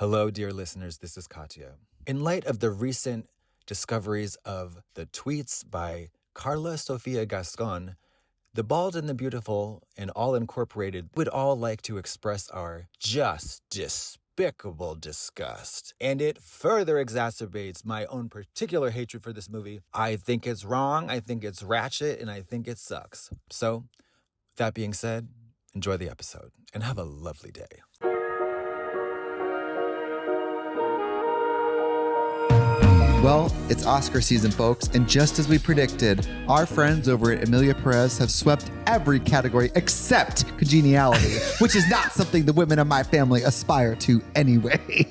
Hello, dear listeners. This is Katya. In light of the recent discoveries of the tweets by Carla Sofia Gascon, the Bald and the Beautiful and All Incorporated would all like to express our just despicable disgust. And it further exacerbates my own particular hatred for this movie. I think it's wrong, I think it's ratchet, and I think it sucks. So, that being said, enjoy the episode and have a lovely day. Well, it's Oscar season, folks, and just as we predicted, our friends over at Emilia Perez have swept every category except congeniality, which is not something the women of my family aspire to anyway.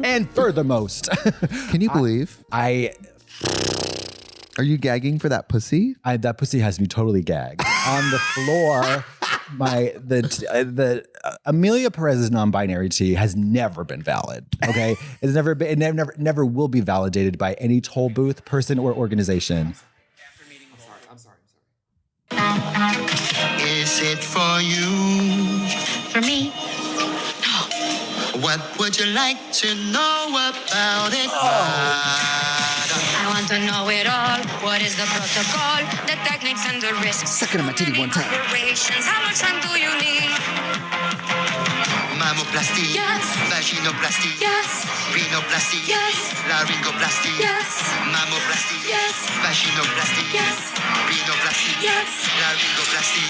And furthermost, Can you believe? Are you gagging for that pussy? that pussy has me totally gagged. On the floor, the Emilia Perez's non-binary tea has never been valid. Okay, it's never been, it never will be validated by any toll booth, person, or organization. I'm sorry. Is it for you? For me? What would you like to know about it? I want to know it all. What is the protocol? The techniques and the risks. Suck it on my titty one time. Operations. How much time do you need? Mammoplasty. Yes. Vaginoplasty. Yes. Rhinoplasty. Yes. Laryngoplasty. Yes. Mammoplasty. Yes. Vaginoplasty. Yes. Rhinoplasty. Yes. Laryngoplasty.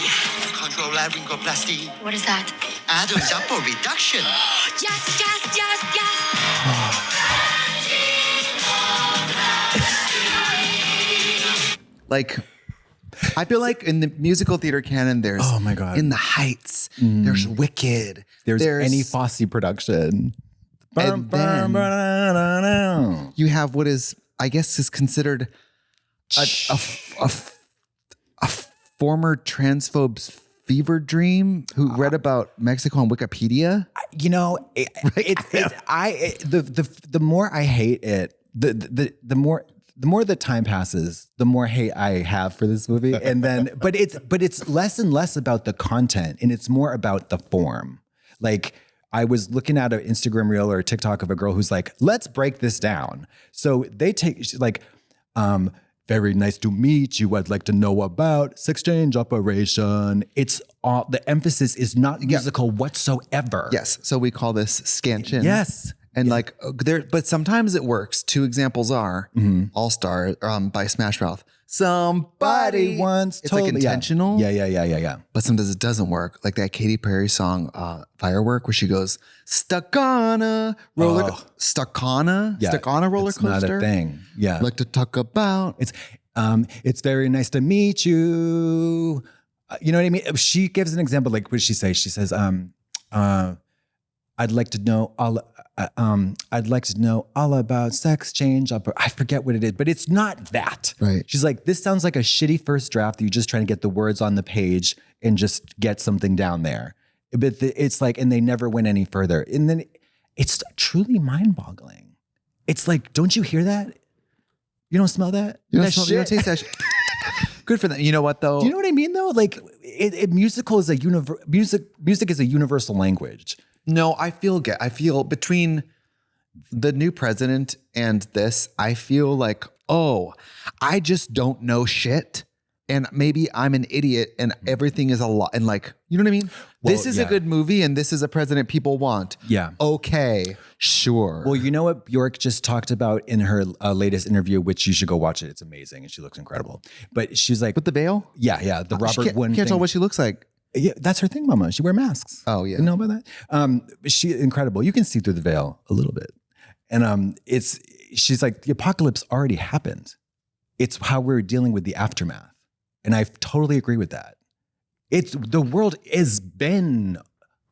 Control laryngoplasty. What is that? Adam's apple reduction. Yes, yes, yes, yes. Like, I feel like in the musical theater canon, there's Oh my God. In the Heights, there's Wicked, There's any Fosse production. And then you have what is, I guess, is considered a former transphobe's fever dream who read about Mexico on Wikipedia. You know, the more I hate it, the more the time passes, the more hate I have for this movie. And then, but it's less and less about the content, and it's more about the form. Like, I was looking at an Instagram reel or a TikTok of a girl who's like, let's break this down. So she's like, very nice to meet you. I'd like to know about sex change operation. It's all, the emphasis is not musical whatsoever. Yes. So we call this scansion. Yes. And like there, but sometimes it works. Two examples are All Star by Smash Mouth. Somebody once it's told like me. intentional. Yeah. But sometimes it doesn't work. Like that Katy Perry song, Firework, where she goes, stuck on a roller coaster. Stuck on a roller it's coaster. Not a thing. Yeah. Like to talk about. It's very nice to meet you. You know what I mean? She gives an example. Like, what does she say? She says, I'd like to know all about sex change. I forget what it is, but it's not that. Right. She's like, this sounds like a shitty first draft that you're just trying to get the words on the page and just get something down there. But it's like, and they never went any further. And then it's truly mind-boggling. It's like, don't you hear that? You don't smell that? You That don't taste that shit. Good for them. You know what though? Do you know what I mean though? Like, musical is music is a universal language. No, I feel between the new president and this, I feel like, oh, I just don't know shit. And maybe I'm an idiot and everything is a lot. And like, you know what I mean? Well, this is a good movie and this is a president people want. Yeah. Okay, sure. Well, you know what Bjork just talked about in her latest interview, which you should go watch it. It's amazing and she looks incredible. But she's like, with the veil? Yeah. The Robert Wood can't tell what she looks like. Yeah, that's her thing, Mama. She wears masks. Oh, yeah. You know about that? She's incredible. You can see through the veil a little bit. And she's like, the apocalypse already happened. It's how we're dealing with the aftermath. And I totally agree with that. The world has been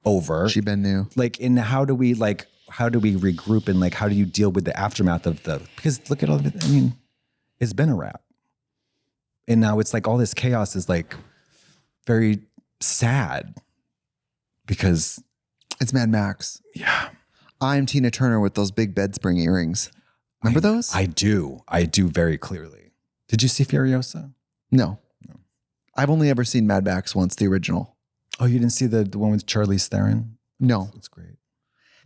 over. She been new. Like, and how do we regroup and like, how do you deal with the aftermath of because look at all of it. I mean, it's been a wrap. And now it's like all this chaos is like very sad because it's Mad Max. Yeah. I'm Tina Turner with those big bed spring earrings. Remember those? I do very clearly. Did you see Furiosa? No. I've only ever seen Mad Max once, the original. Oh, you didn't see the one with Charlize Theron? No. It's great.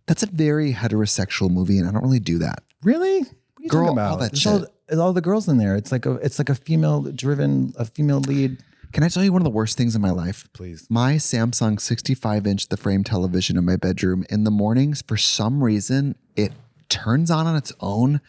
That's a very heterosexual movie, and I don't really do that. Really? What are you Girl, talking about? all that It's shit. all the girls in there. It's like a female lead. Can I tell you one of the worst things in my life? Please. My Samsung 65-inch the frame television in my bedroom, in the mornings, for some reason, it turns on its own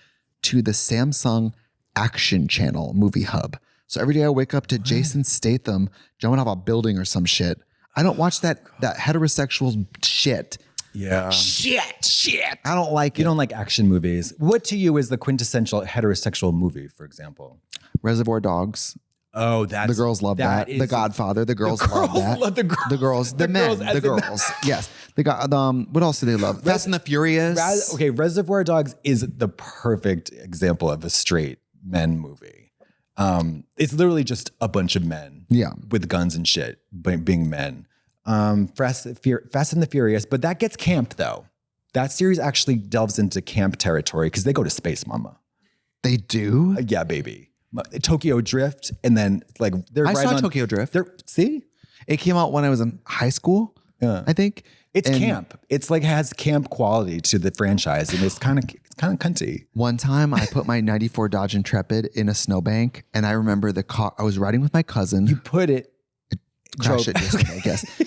to the Samsung Action Channel movie hub. So every day I wake up to Jason Statham jumping off a building or some shit. I don't watch that heterosexual shit. Yeah. Shit. I don't like You it. don't like action movies. What to you is the quintessential heterosexual movie, for example? Reservoir Dogs. Oh, that's The girls love that. The Godfather. The girls love that. love the girls. The girls. Yes. They got what else do they love? Fast and the Furious. Okay, Reservoir Dogs is the perfect example of a straight men movie. It's literally just a bunch of men, with guns and shit, being men. Fast and the Furious, but that gets camped though. That series actually delves into camp territory because they go to space, mama. They do? Yeah, baby. Tokyo Drift, and then like I saw Tokyo Drift. See, it came out when I was in high school. Yeah. I think it's camp. It's like has camp quality to the franchise, and it's kind of cunty. One time I put my 94 Dodge Intrepid in a snowbank, and I remember the car. I was riding with my cousin. You put it, crashed it yesterday, I guess.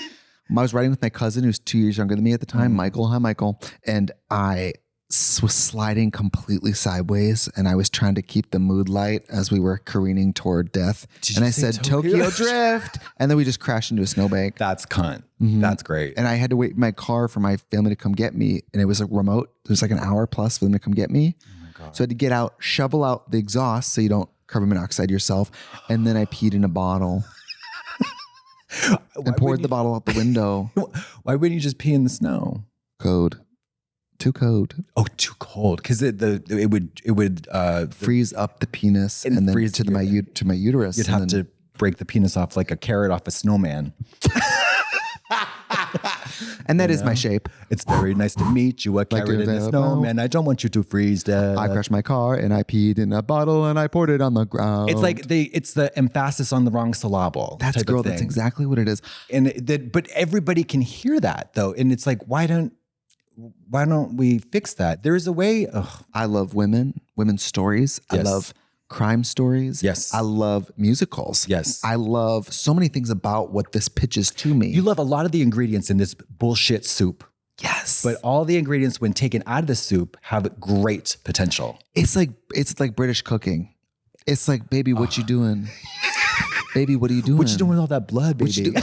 I was riding with my cousin who's 2 years younger than me at the time, Michael. Hi, Michael. And I was sliding completely sideways, and I was trying to keep the mood light as we were careening toward death. And I said, Tokyo Drift. And then we just crashed into a snowbank. That's cunt. That's great. And I had to wait in my car for my family to come get me. And it was a remote. It was like an hour plus for them to come get me. Oh my God. So I had to get out, shovel out the exhaust so you don't carbon monoxide yourself. And then I peed in a bottle. And poured the bottle out the window. Why wouldn't you just pee in the snow? Code. Too cold. Oh, too cold because it would freeze up the penis and then freeze to my uterus. You'd have to break the penis off like a carrot off a snowman. And that is my shape. It's very nice to meet you, a carrot in a snowman. I don't want you to freeze dead. I crashed my car and I peed in a bottle and I poured it on the ground. It's like it's the emphasis on the wrong syllable. That's exactly what it is. But everybody can hear that though, and it's like why don't we fix that? There's a way. I love women's stories. Yes. I love crime stories. Yes. I love musicals. Yes. I love so many things about what this pitches to me. You love a lot of the ingredients in this bullshit soup. Yes. But all the ingredients when taken out of the soup have great potential. It's like British cooking. It's like, baby, what you doing? Baby, what are you doing? What you doing with all that blood, baby?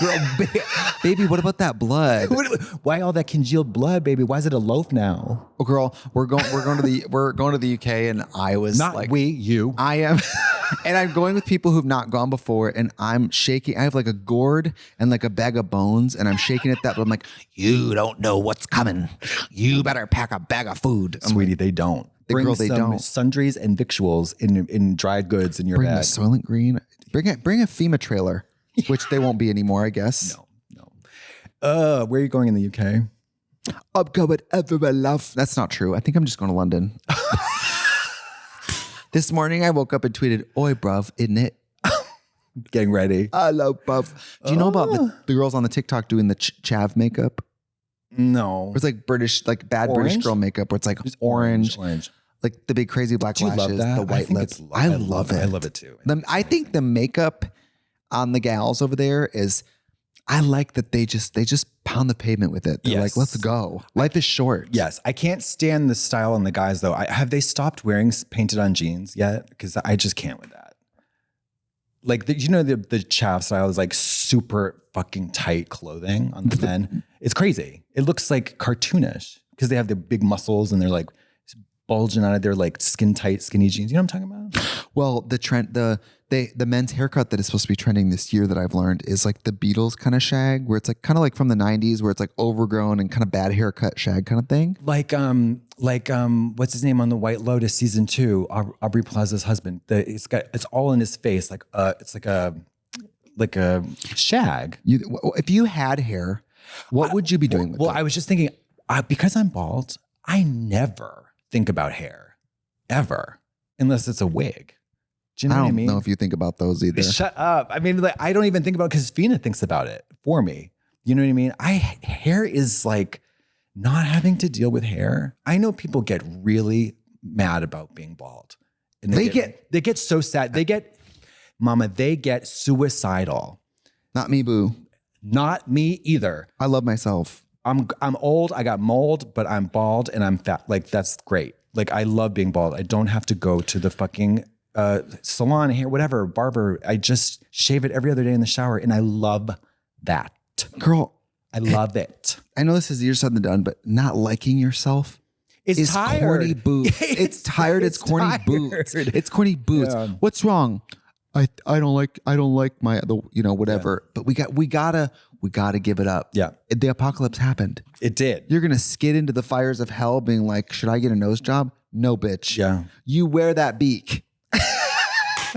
Baby, what about that blood? Why all that congealed blood, baby? Why is it a loaf now? Oh, girl, we're going to the UK, and I was you. I am, and I'm going with people who've not gone before, and I'm shaking. I have like a gourd and like a bag of bones, and I'm shaking at that. But I'm like, you don't know what's coming. You better pack a bag of food, sweetie. They don't. Bring some sundries and victuals in dried goods in your bag. Bring the Soylent Green. Bring a FEMA trailer, which they won't be anymore, I guess. No. Where are you going in the UK? I'm going everywhere, love. That's not true. I think I'm just going to London. This morning I woke up and tweeted, "Oi, bruv, isn't it?" Getting ready. Hello, bruv. Do you know about the girls on the TikTok doing the chav makeup? No. It's like British, like bad Orange? British girl makeup where it's like orange. Like the big crazy black Do you lashes, love that? the white lips. I love it. I love it too. I think the makeup on the gals over there is, I like that they just pound the pavement with it. They're like, let's go. Life is short. Yes. I can't stand the style on the guys though. Have they stopped wearing painted on jeans yet? Because I just can't with that. Like, the chav style is like super fucking tight clothing on the men. It's crazy. It looks like cartoonish because they have the big muscles and they're like bulging out of their like skin tight, skinny jeans. You know what I'm talking about? Well, the trend, the men's haircut that is supposed to be trending this year that I've learned is like the Beatles kind of shag, where it's like kind of like from the 90s, where it's like overgrown and kind of bad haircut shag kind of thing. Like what's his name on the White Lotus season 2? Aubrey Plaza's husband. It's all in his face, like it's like a shag. If you had hair, what would you be doing with it? I was just thinking, because I'm bald, I never think about hair ever, unless it's a wig. Do you know what I mean? I don't know if you think about those either. Shut up. I mean, like, I don't even think about it because Fina thinks about it for me. You know what I mean? Hair is like not having to deal with hair. I know people get really mad about being bald. And they get so sad. They get suicidal. Not me, boo. Not me either. I love myself. I'm old. I got mold, but I'm bald and I'm fat. Like, that's great. Like, I love being bald. I don't have to go to the fucking salon, hair, whatever, barber. I just shave it every other day in the shower, and I love that. Girl, I love it. I know this is easier said than done, but not liking yourself is tired. corny boots. It's tired. It's corny tired. boots. It's corny boots. Yeah. What's wrong? I don't like my whatever. Yeah. But we gotta give it up. Yeah. The apocalypse happened. It did. You're gonna skid into the fires of hell being like, should I get a nose job? No, bitch. Yeah. You wear that beak.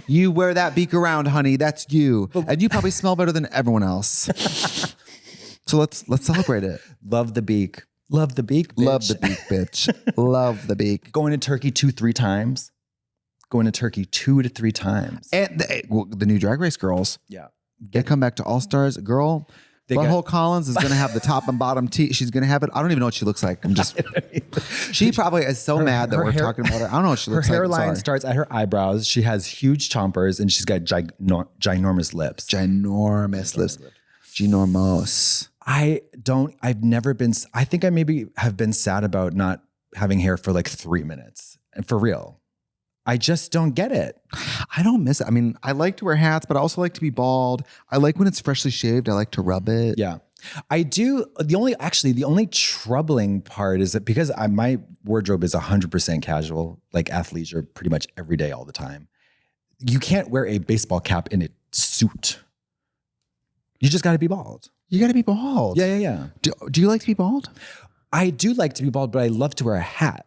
You wear that beak around, honey. That's you. And you probably smell better than everyone else. So let's celebrate it. Love the beak. Love the beak, bitch. Love the beak, bitch. Love the beak. Going to Turkey 2-3 times. Going to Turkey 2 to 3 times. And the new Drag Race girls. Yeah. They come back to All Stars. Girl, Butthole Collins is going to have the top and bottom teeth. She's going to have it. I don't even know what she looks like. I'm just. She probably is so mad that we're talking about her. I don't know what she looks like. Her hairline starts at her eyebrows. She has huge chompers and she's got ginormous lips. Ginormous lips. Ginormos. I've never been. I think I maybe have been sad about not having hair for like 3 minutes. And for real. I just don't get it. I don't miss it. I mean, I like to wear hats, but I also like to be bald. I like when it's freshly shaved. I like to rub it. Yeah, I do. The only troubling part is that because my wardrobe is 100% casual, like athleisure pretty much every day, all the time. You can't wear a baseball cap in a suit. You just got to be bald. You got to be bald. Yeah. Do you like to be bald? I do like to be bald, but I love to wear a hat.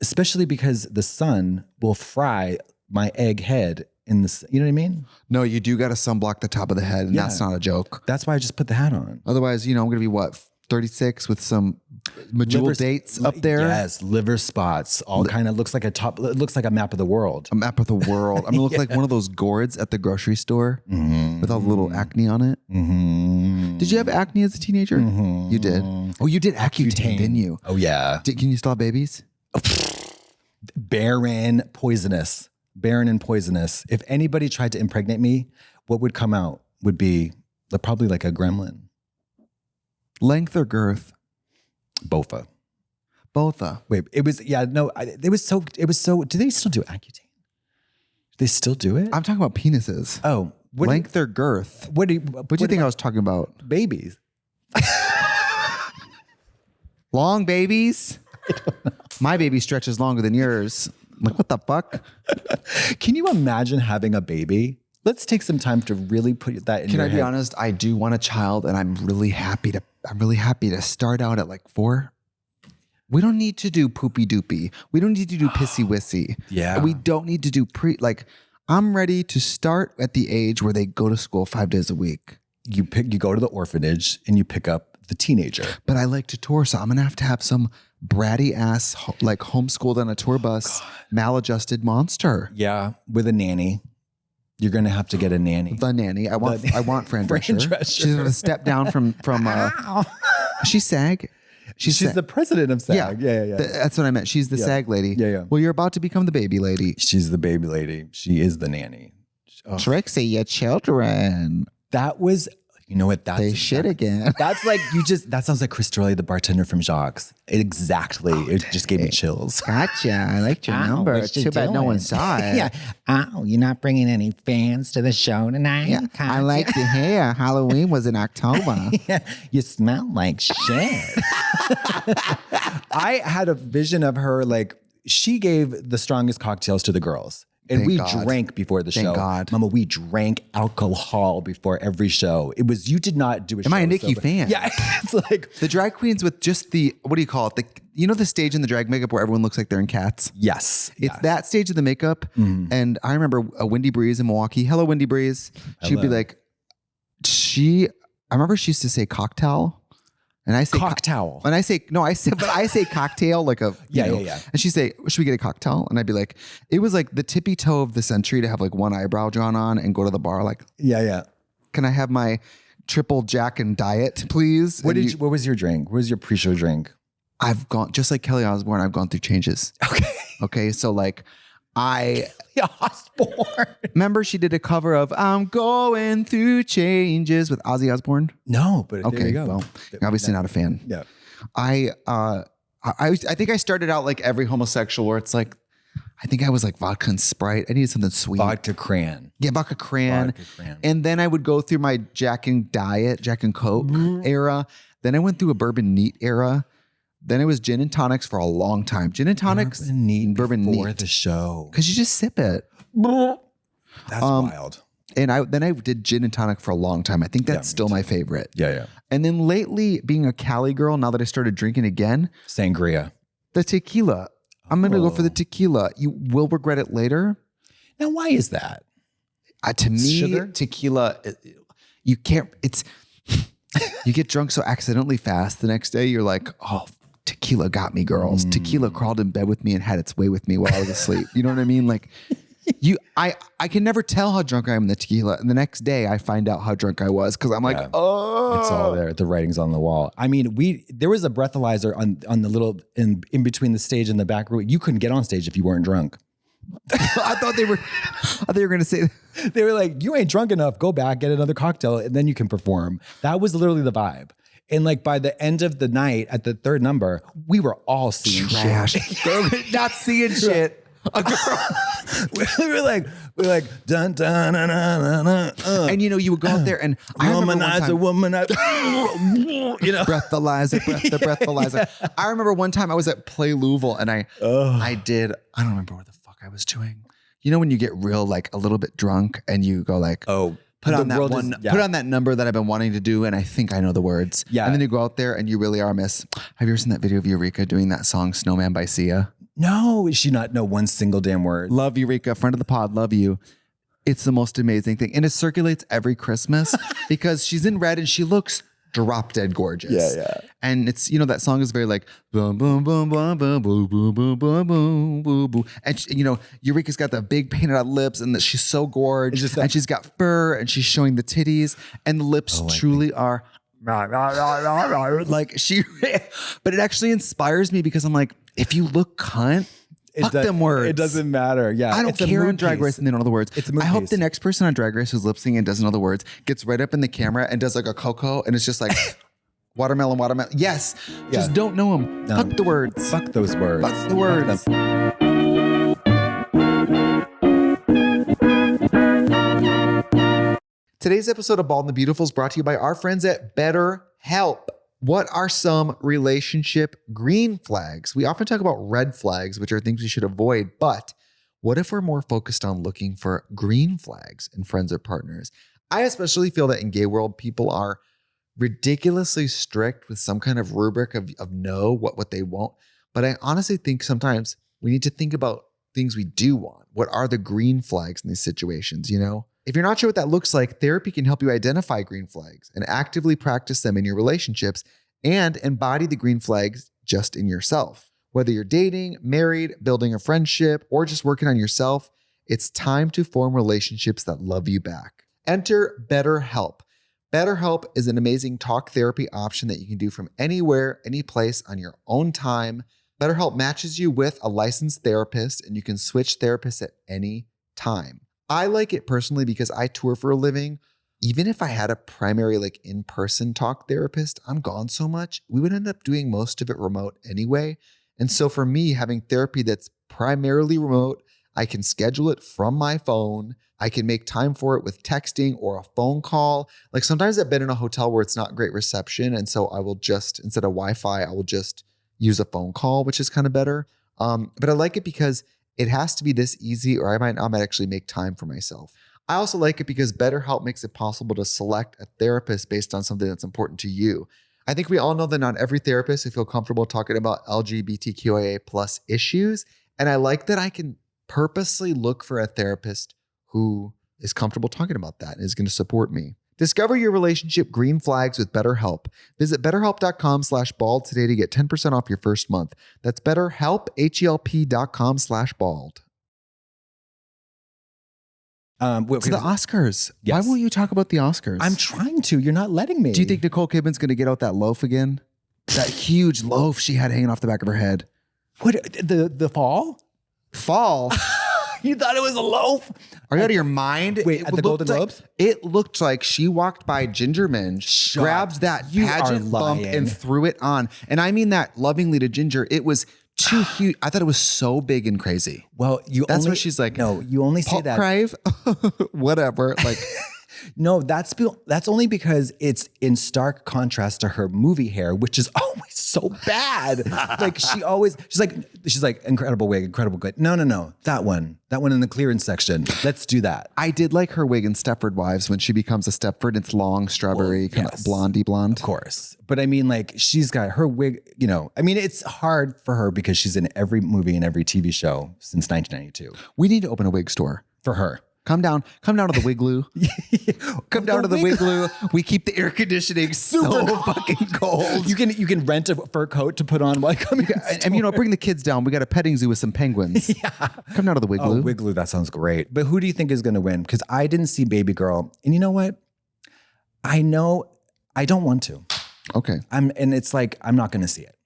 Especially because the sun will fry my egg head in the, you know what I mean? No, you do got to sunblock the top of the head, and that's not a joke. That's why I just put the hat on. Otherwise, I'm going to be 36 with some medjool dates up there. Yes, liver spots. All kind of looks like it looks like a map of the world. A map of the world. I'm going to look like one of those gourds at the grocery store with all the little acne on it. Mm-hmm. Did you have acne as a teenager? Mm-hmm. You did. Oh, you did Accutane, didn't you? Oh, yeah. Can you still have babies? Barren and poisonous. If anybody tried to impregnate me, what would come out would be probably like a gremlin. Length or girth? Botha. Wait, it was so, do they still do Accutane? Do they still do it? I'm talking about penises. Oh. Length or girth? What do you think I was talking about? Babies. Long babies? I don't know. My baby stretches longer than yours. Like, what the fuck? Can you imagine having a baby? Let's take some time to really put that in your head. Can I be honest? I do want a child, and I'm really happy to start out at like 4. We don't need to do poopy doopy. We don't need to do pissy wissy. Yeah. We don't need to do I'm ready to start at the age where they go to school 5 days a week. You go to the orphanage and you pick up the teenager. But I like to tour, so I'm going to have some bratty ass, like homeschooled on a tour bus, maladjusted monster. Yeah, with a nanny. You're going to have to get a nanny. The nanny. I want Fran Drescher. She's going to step down from she's SAG. She's the president of SAG. Yeah. That's what I meant. She's the SAG lady. Yeah. Well, you're about to become the baby lady. She's the baby lady. She is the nanny. Oh. Trixie, your children. That was... You know what? They shit again. That's like, that sounds like Chris Dorley, the bartender from Jacques. Exactly. It just gave me chills. Gotcha. I liked your number. It's too bad no one saw it. Yeah. Oh, you're not bringing any fans to the show tonight? Yeah. I like the hair. Halloween was in October. Yeah. You smell like shit. I had a vision of her, like, she gave the strongest cocktails to the girls. And we drank before the show. Thank God. Mama, we drank alcohol before every show. You did not do a show. Am I a Nikki fan? Yeah. It's like the drag queens with just the, what do you call it? The stage in the drag makeup where everyone looks like they're in Cats? Yes. It's that stage of the makeup. Mm. And I remember a Windy Breeze in Milwaukee. Hello, Windy Breeze. She'd be like, I remember she used to say cocktail. And I say cocktail. And I say cocktail like a yeah. And she'd say, should we get a cocktail? And I'd be like, it was like the tippy toe of the century to have like one eyebrow drawn on and go to the bar like, yeah. Can I have my triple Jack and diet, please? What was your drink? What was your pre-show drink? I've gone, just like Kelly Osbourne, I've gone through changes. Okay. So like Osbourne. Remember she did a cover of I'm Going Through Changes with Ozzy Osbourne? No, but Okay, there you go. well, you're obviously not a fan. Yeah. I think I started out like every homosexual where it's like, I think I was like vodka and Sprite. I needed something sweet. Vodka cran. Yeah, vodka cran. And then I would go through my Jack and Coke era. Then I went through a bourbon neat era. Then it was gin and tonics for a long time. Gin and tonics, bourbon neat before the show. because you just sip it. That's wild. And then I did gin and tonic for a long time. I think that's still my favorite. Yeah. And then lately, being a Cali girl, now that I started drinking again, Sangria. the tequila. I'm going to go for the tequila. You will regret it later. Now, why is that? To me, Sugar? tequila, you can't, you get drunk so accidentally fast. The next day, you're like, oh, tequila got me, girls. Tequila crawled in bed with me and had its way with me while I was asleep. You know what I mean? Like, I can never tell how drunk I am in the tequila. And the next day I find out how drunk I was because I'm like, oh. It's all there. The writing's on the wall. I mean, there was a breathalyzer on the little, in between the stage and the back room. You couldn't get on stage if you weren't drunk. I thought they were going to say, They were like, you ain't drunk enough. Go back, get another cocktail, and then you can perform. That was literally the vibe. And like by the end of the night at the third number, we were all seeing trash. shit. Not seeing shit. we were like dun dun dun dun dun, dun. And you would go out there and I remember womanizer. breathalyzer. I remember one time I was at Play Louisville and I don't remember what the fuck I was doing. You know when you get real like a little bit drunk and you go like, put on that number that I've been wanting to do and I think I know the words. Yeah. And then you go out there and you really are miss. Have you ever seen that video of Eureka doing that song Snowman by Sia? No, she not know one single damn word. Love Eureka, friend of the pod, love you. It's the most amazing thing. And it circulates every Christmas because she's in red and she looks drop dead gorgeous. Yeah. And it's, that song is very like, boom, boom, boom, boom, boom, boom, boom, boom, boom, boom, boom, boom. And, Eureka's got the big painted out lips and she's so gorgeous. And she's got fur and she's showing the titties and the lips truly are like but it actually inspires me because I'm like, if you look cunt, fuck them words. It doesn't matter. Yeah. I don't care on Drag Race and they don't know the words. I hope the next person on Drag Race who's lip syncing and doesn't know the words gets right up in the camera and does like a Coco and it's just like watermelon. Yes. Yeah. Just don't know them. No. Fuck the words. Fuck those words. Fuck the words. Today's episode of Bald and the Beautiful is brought to you by our friends at BetterHelp. What are some relationship green flags? We often talk about red flags, which are things we should avoid, but what if we're more focused on looking for green flags in friends or partners? I especially feel that in gay world, people are ridiculously strict with some kind of rubric of no, what they want. But I honestly think sometimes we need to think about things we do want. What are the green flags in these situations, If you're not sure what that looks like, therapy can help you identify green flags and actively practice them in your relationships and embody the green flags just in yourself. Whether you're dating, married, building a friendship, or just working on yourself, it's time to form relationships that love you back. Enter BetterHelp. BetterHelp is an amazing talk therapy option that you can do from anywhere, any place on your own time. BetterHelp matches you with a licensed therapist and you can switch therapists at any time. I like it personally because I tour for a living. Even if I had a primary in-person talk therapist, I'm gone so much, we would end up doing most of it remote anyway. And so for me, having therapy that's primarily remote, I can schedule it from my phone. I can make time for it with texting or a phone call. Like sometimes I've been in a hotel where it's not great reception. And so I will just, instead of Wi-Fi, I will just use a phone call, which is kind of better. But I like it because it has to be this easy or I might actually make time for myself. I also like it because BetterHelp makes it possible to select a therapist based on something that's important to you. I think we all know that not every therapist will feel comfortable talking about LGBTQIA+ issues. And I like that I can purposely look for a therapist who is comfortable talking about that and is going to support me. Discover your relationship green flags with BetterHelp. Visit BetterHelp.com/bald today to get 10% off your first month. That's BetterHelp, HELP.com/bald. So the Oscars. Yes. Why won't you talk about the Oscars? I'm trying to. You're not letting me. Do you think Nicole Kidman's going to get out that loaf again? That huge loaf she had hanging off the back of her head. What the fall? Fall? You thought it was a loaf? Are you out of your mind? Wait, at the Golden Globes? It looked like she walked by Ginger Minj, grabbed that pageant bump and threw it on. And I mean that lovingly to Ginger. It was too huge. I thought it was so big and crazy. Well, that's what she's like. No, you only see that. Crave? Whatever. Like, no, that's only because it's in stark contrast to her movie hair, which is always so bad. Like she's like incredible wig, incredible good. No, that one in the clearance section. Let's do that. I did like her wig in Stepford Wives when she becomes a Stepford. It's long, strawberry, kind of blondie blonde. Of course, but I mean, like she's got her wig. You know, I mean, it's hard for her because she's in every movie and every TV show since 1992. We need to open a wig store for her. Come down to the Wigloo. Come down to the Wigloo. We keep the air conditioning so fucking cold. You can rent a fur coat to put on while coming. And bring the kids down. We got a petting zoo with some penguins. Yeah. Come down to the Wigloo. Oh, Wigloo, that sounds great. But who do you think is going to win? Because I didn't see Baby Girl, and you know what? I know I don't want to. Okay. And it's like I'm not going to see it.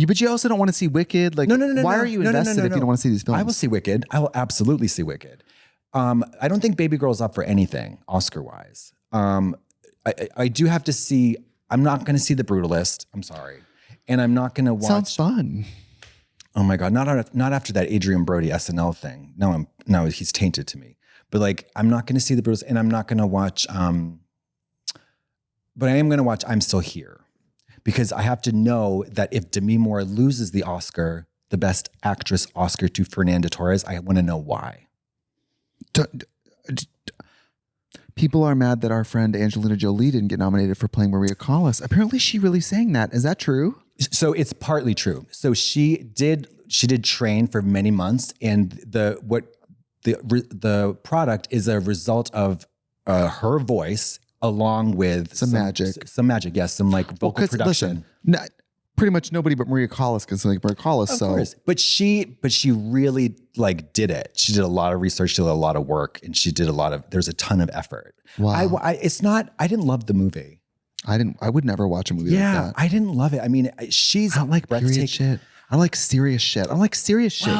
But you also don't want to see Wicked. Like, no. Why are you invested if you don't want to see these films? I will see Wicked. I will absolutely see Wicked. I don't think Baby Girl's up for anything Oscar-wise. I do have to see. I'm not going to see The Brutalist. I'm sorry, and I'm not going to watch. Sounds fun. Oh my god, not after that Adrian Brody SNL thing. No, he's tainted to me. But like, I'm not going to see The Brutalist, and I'm not going to watch. But I am going to watch I'm Still Here, because I have to know that if Demi Moore loses the Oscar, the Best Actress Oscar to Fernanda Torres, I want to know why. People are mad that our friend Angelina Jolie didn't get nominated for playing Maria Callas. Apparently she really sang that. Is that true? So it's partly true. So she did train for many months, and the product is a result of her voice along with some magic, yes, some like vocal production. Listen, pretty much nobody but Maria Callas can sing like Maria Callas. Of course. But she really like did it. She did a lot of research, she did a lot of work, and there's a ton of effort. Wow. I didn't love the movie. I would never watch a movie like that. I didn't love it. I mean, I don't like period shit. I like serious shit.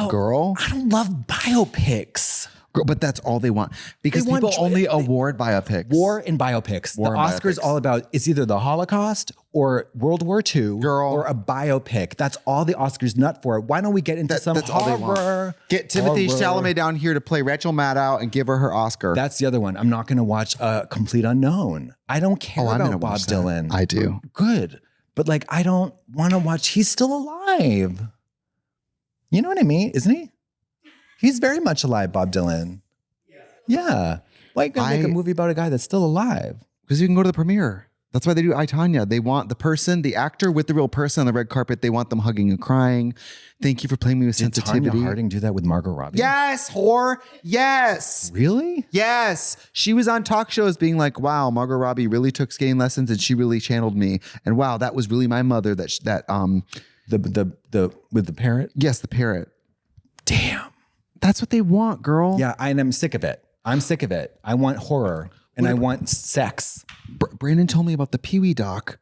Girl. I don't love biopics. But that's all they want, because people only award biopics. War and biopics. The Oscars all about, it's either the Holocaust or World War II or a biopic. That's all the Oscars nut for. Why don't we get into some horror? Get Timothée Chalamet down here to play Rachel Maddow and give her Oscar. That's the other one. I'm not going to watch A Complete Unknown. I don't care about Bob Dylan. I do. Good. But like, I don't want to watch. He's still alive. You know what I mean? Isn't he? He's very much alive, Bob Dylan. Yeah. Why you gonna make a movie about a guy that's still alive? Because you can go to the premiere. That's why they do I, Tonya. They want the actor with the real person on the red carpet. They want them hugging and crying. Thank you for playing me with sensitivity. Did Tonya Harding do that with Margot Robbie? Yes, whore. Yes. Really? Yes. She was on talk shows being like, wow, Margot Robbie really took skating lessons and she really channeled me. And wow, that was really my mother with the parrot? Yes, the parrot. Damn. That's what they want, girl. Yeah, and I'm sick of it. I want horror and I want sex. Brandon told me about the Pee-wee doc.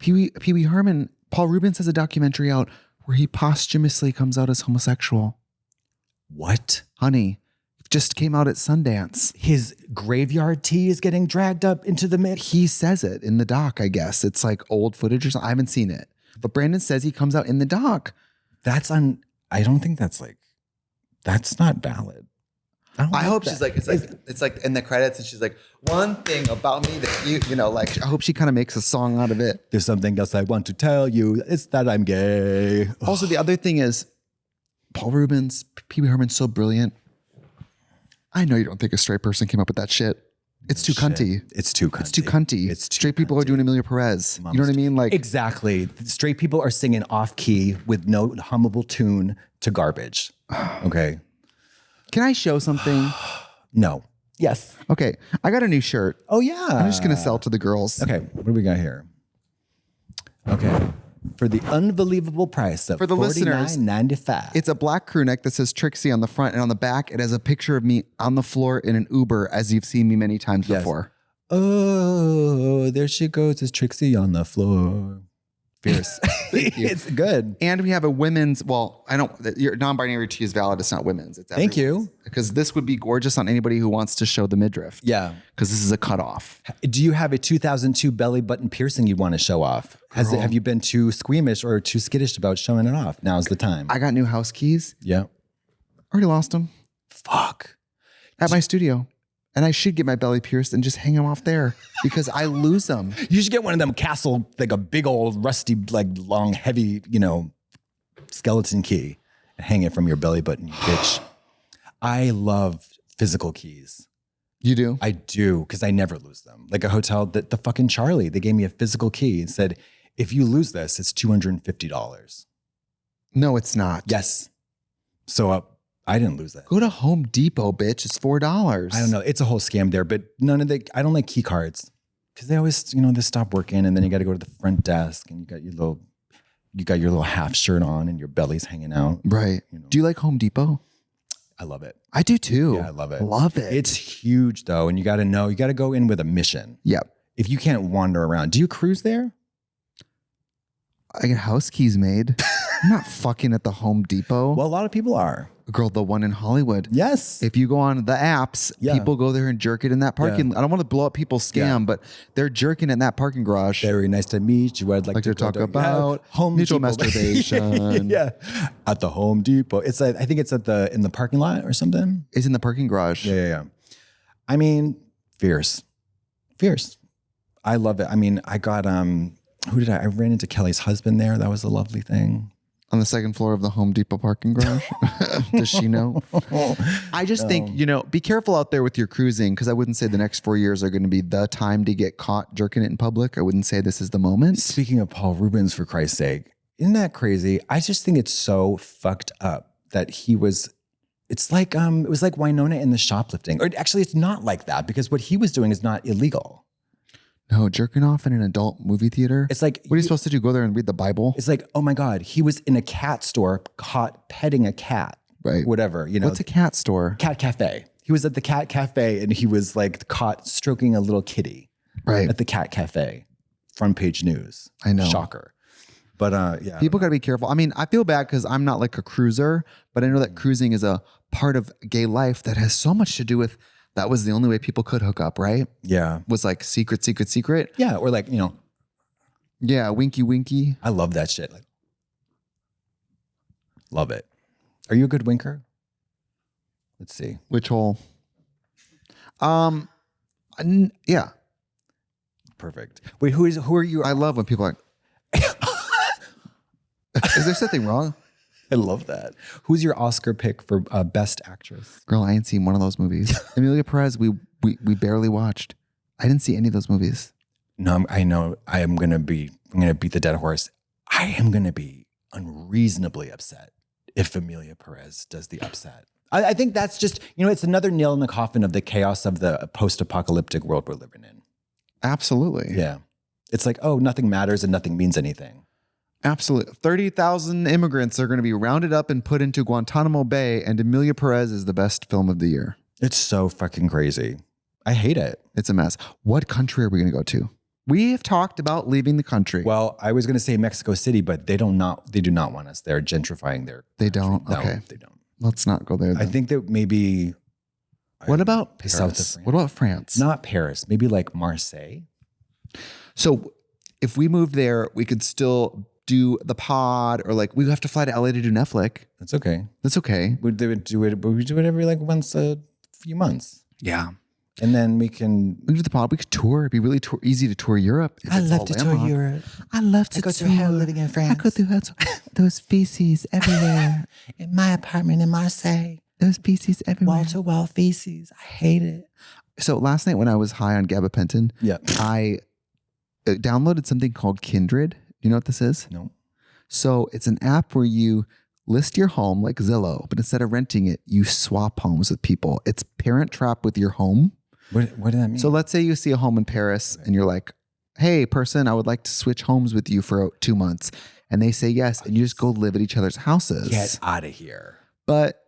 Pee-wee Herman. Paul Rubens has a documentary out where he posthumously comes out as homosexual. What? Honey, just came out at Sundance. His graveyard tea is getting dragged up into the mix. He says it in the doc, I guess. It's like old footage or something. I haven't seen it. But Brandon says he comes out in the doc. I don't think that's not valid. I hope she's like, it's like in the credits and she's like, one thing about me that like, I hope she kind of makes a song out of it. There's something else I want to tell you. It's that I'm gay. Also, the other thing is Paul Rubens, Pee-wee Herman's so brilliant. I know you don't think a straight person came up with that shit. It's too cunty. It's too cunty. Straight people are doing Amelia Perez. You know what I mean? Like, exactly. Straight people are singing off key with no hummable tune to garbage. Okay. Can I show something? No. Yes. Okay. I got a new shirt. Oh yeah. I'm just going to sell to the girls. Okay. What do we got here? Okay. For the unbelievable price of for the listeners, $49.95. It's a black crew neck that says Trixie on the front, and on the back it has a picture of me on the floor in an Uber, as you've seen me many times before. Oh, there she goes. It's Trixie on the floor. Fierce. It's good. And we have a women's, your non-binary tee is valid. It's not women's. It's Thank you. Because this would be gorgeous on anybody who wants to show the midriff. Yeah. Because this is a cutoff. Do you have a 2002 belly button piercing you want to show off? Have you been too squeamish or too skittish about showing it off? Now's the time. I got new house keys. Yeah. Already lost them. Fuck. At my studio. And I should get my belly pierced and just hang them off there because I lose them. You should get one of them castle, like a big old rusty, like long, heavy, skeleton key and hang it from your belly button, bitch. I love physical keys. You do? I do, because I never lose them. Like a hotel, the fucking Charlie, they gave me a physical key and said, if you lose this, it's $250. No, it's not. Yes. So I didn't lose that. Go to Home Depot, bitch. It's $4. I don't know. It's a whole scam there, but I don't like key cards because they always, they stop working and then you got to go to the front desk and you got your little half shirt on and your belly's hanging out. Right. Do you like Home Depot? I love it. I do too. Yeah, I love it. Love it. It's huge though. And you got to go in with a mission. Yep. If you can't wander around, do you cruise there? I get house keys made. I'm not fucking at the Home Depot. Well, a lot of people are. Girl, the one in Hollywood. Yes. If you go on the apps, people go there and jerk it in that parking. I don't want to blow up people's scam, but they're jerking in that parking garage. Very nice to meet you. I'd like to talk about Home mutual Depot. masturbation. Yeah. At the Home Depot. I think it's in the parking lot or something. It's in the parking garage. Yeah. I mean, fierce. I love it. I mean, I got, I ran into Kelly's husband there. That was a lovely thing. On the second floor of the Home Depot parking garage. Does she know? I just think, be careful out there with your cruising because I wouldn't say the next 4 years are going to be the time to get caught jerking it in public. I wouldn't say this is the moment. Speaking of Paul Rubens, for Christ's sake, isn't that crazy? I just think it's so fucked up that it was like Winona in the shoplifting. Or actually, it's not like that because what he was doing is not illegal. No, jerking off in an adult movie theater. It's like, what are you supposed to do? Go there and read the Bible? It's like, oh my God, he was in a cat store caught petting a cat. Right. Whatever, What's a cat store? Cat cafe. He was at the cat cafe and he was like caught stroking a little kitty. Right. At the cat cafe. Front page news. I know. Shocker. But yeah. People got to be careful. I mean, I feel bad because I'm not like a cruiser, but I know that cruising is a part of gay life that has so much to do with. That was the only way people could hook up, right? Yeah. Was like secret. Yeah. Or like, Yeah, winky. I love that shit. Like, love it. Are you a good winker? Let's see. Which hole? Yeah. Perfect. Wait, who are you? I love when people are like, is there something wrong? I love that. Who's your Oscar pick for Best Actress? Girl, I ain't seen one of those movies. Emilia Perez, we barely watched. I didn't see any of those movies. No, I know. I'm gonna beat the dead horse. I am gonna be unreasonably upset if Emilia Perez does the upset. I think that's just it's another nail in the coffin of the chaos of the post-apocalyptic world we're living in. Absolutely. Yeah, it's like nothing matters and nothing means anything. Absolutely. 30,000 immigrants are going to be rounded up and put into Guantanamo Bay, and Emilia Perez is the best film of the year. It's so fucking crazy. I hate it. It's a mess. What country are we going to go to? We have talked about leaving the country. Well, I was going to say Mexico City, but they do not want us. They're gentrifying their They country. don't? No, Okay. they don't. Let's not go there then. I think that maybe... What about South of Paris? France. What about France? Not Paris. Maybe like Marseille. So if we moved there, we could still do the pod, or like we have to fly to LA to do Netflix. That's okay. That's okay. We do it every like once a few months. Yeah. And then we can... We could do the pod. We could tour. It'd be really easy to tour Europe. if I it's love all to landlocked. tour Europe. I love to I go through hell living in France. I go through those feces everywhere. In my apartment in Marseille. Those feces everywhere. Wall-to-wall feces. I hate it. So last night when I was high on gabapentin, Yeah. I downloaded something called Kindred. You know what this is? No. So it's an app where you list your home like Zillow, but instead of renting it, you swap homes with people. It's Parent Trap with your home. What does that mean? So let's say you see a home in Paris and you're like, hey, person, I would like to switch homes with you for 2 months. And they say yes. And you just go live at each other's houses. Get out of here. But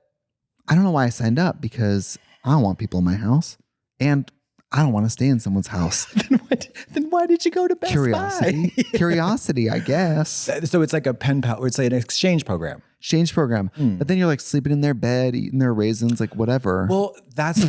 I don't know why I signed up because I don't want people in my house. And I don't want to stay in someone's house. Then why did you go to Best Curiosity. Buy? Curiosity, I guess. So it's like a pen pal, or it's like an exchange program. Exchange program. But then you're like sleeping in their bed, eating their raisins, like whatever. Well, that's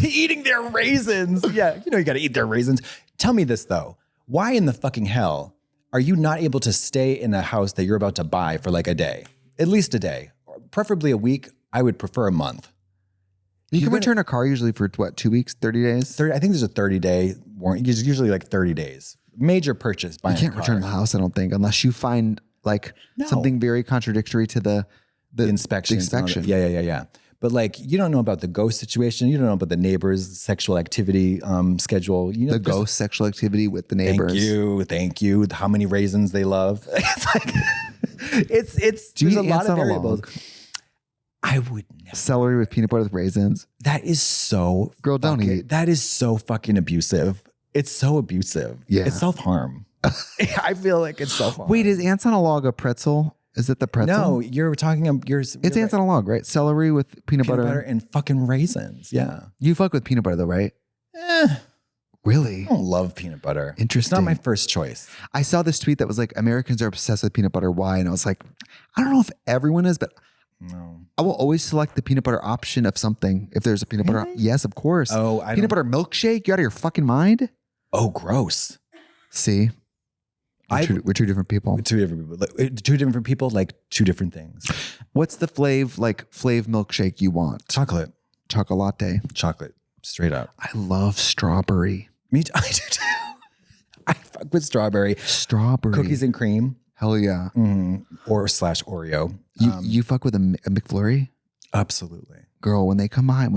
eating their raisins. Yeah, you got to eat their raisins. Tell me this though. Why in the fucking hell are you not able to stay in a house that you're about to buy for like a day? At least a day. Or preferably a week. I would prefer a month. You can return a car usually for what, 2 weeks, 30 days? 30, I think there's a 30-day warranty. It's usually like 30 days. Major purchase. You can't return the house, I don't think, unless you find like something very contradictory to the inspection. Yeah. But like, you don't know about the ghost situation. You don't know about the neighbors' sexual activity schedule. The ghost sexual activity with the neighbors. Thank you. How many raisins they love. It's like, there's a lot of variables. I would never. Celery with peanut butter with raisins. That is so. Girl, don't eat. That is so fucking abusive. It's so abusive. Yeah. It's self-harm. I feel like it's self-harm. Wait, is ants on a log a pretzel? Is it the pretzel? No, you're talking. It's ants on a log, right? Celery with peanut butter and fucking raisins. Yeah. You fuck with peanut butter though, right? Really? I don't love peanut butter. Interesting. It's not my first choice. I saw this tweet that was like, Americans are obsessed with peanut butter. Why? And I was like, I don't know if everyone is, but no. I will always select the peanut butter option of something. If there's a peanut butter, yes, of course. Oh, peanut butter milkshake? You out of your fucking mind? Oh, gross. See, we're two different people. Two different people, like two different things. What's the flav milkshake you want? Chocolate. Chocolate. Chocolate. Straight up. I love strawberry. Me too. I do too. I fuck with strawberry. Strawberry. Cookies and cream. Hell yeah. Or / Oreo. You fuck with a McFlurry? Absolutely. Girl, when they come out,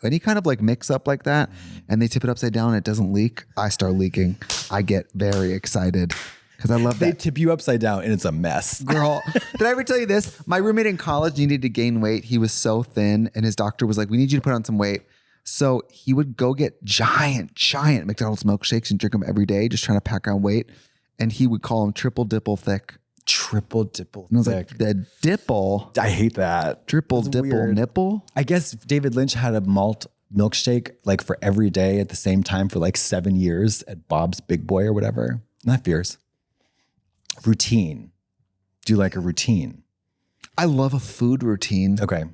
any kind of like mix up like that, and they tip it upside down and it doesn't leak, I start leaking. I get very excited because I love that. They tip you upside down and it's a mess. Girl, did I ever tell you this? My roommate in college needed to gain weight. He was so thin and his doctor was like, we need you to put on some weight. So he would go get giant McDonald's milkshakes and drink them every day, just trying to pack on weight. And he would call them triple dipple thick. Triple dipple thick. And I was like, the dipple? I hate that. Triple That's dipple weird. nipple? I guess David Lynch had a malt milkshake like for every day at the same time for like 7 years at Bob's Big Boy or whatever. Not fierce. Routine. Do you like a routine? I love a food routine. Okay.